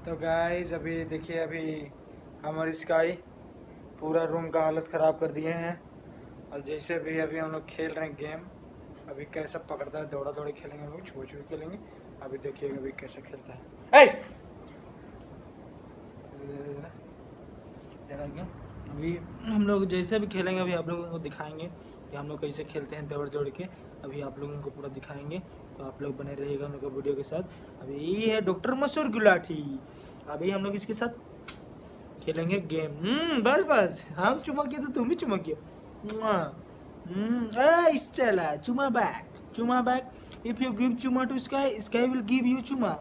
तो गाइस अभी देखिए, अभी हमारी स्काई पूरा रूम का हालत ख़राब कर दिए हैं। और जैसे भी अभी हम लोग खेल रहे हैं गेम, अभी कैसा पकड़ता है, दौड़ा दौड़ी खेलेंगे हम लोग, छुआ छुई खेलेंगे। अभी देखिएगा अभी कैसे खेलता है। अभी हम लोग जैसे भी खेलेंगे, अभी आप लोगों को दिखाएंगे कि हम लोग कैसे खेलते हैं दौड़ दौड़ के। अभी आप लोगों को पूरा दिखाएंगे, तो आप लोग बने रहिएगा हम लोग का वीडियो के साथ। अभी ये है डॉक्टर मसूर गुलाठी। अभी हम लोग इसके साथ खेलेंगे गेम। बस बस, हम चुमकिए तो तुम भी चुमकिए। चला चुमा बैक। इफ यू गिव चुमा to sky, sky will give you चुमा।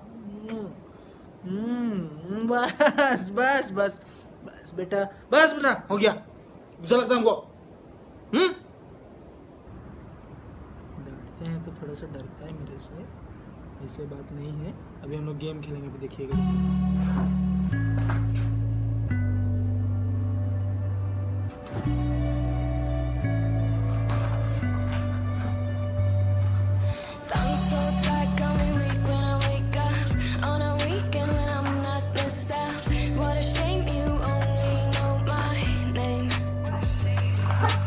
बस बस बस बस बेटा, बस बेटा, हो गया। गुस्सा लगता है हमको। डरते हैं तो थोड़ा सा डरता है मेरे से, ऐसे बात नहीं है। अभी हम लोग गेम खेलेंगे, अभी देखिएगा।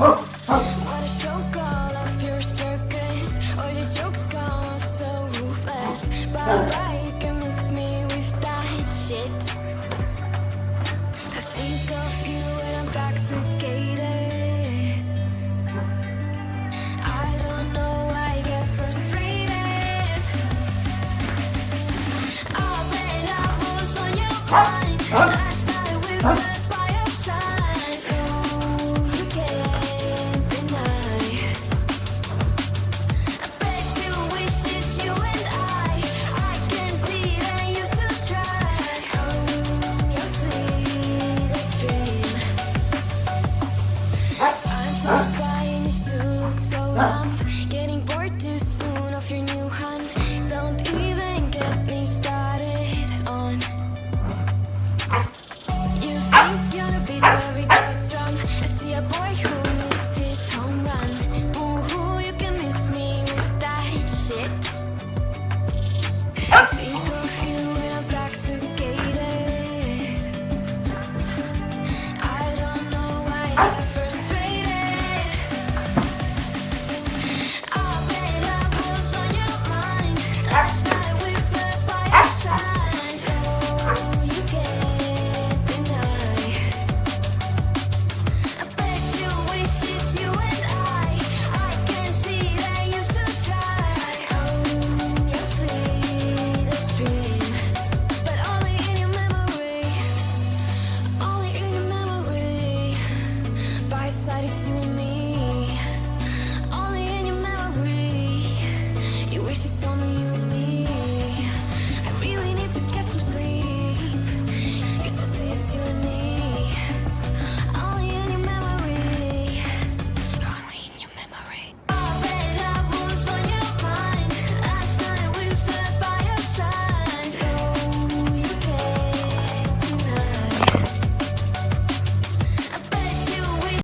What a show, call off your circus. All your jokes come off so ruthless. But why you can miss me with that shit? I think of you when I'm intoxicated. I don't know why I get frustrated. Oh, when I was on your mind, last night we were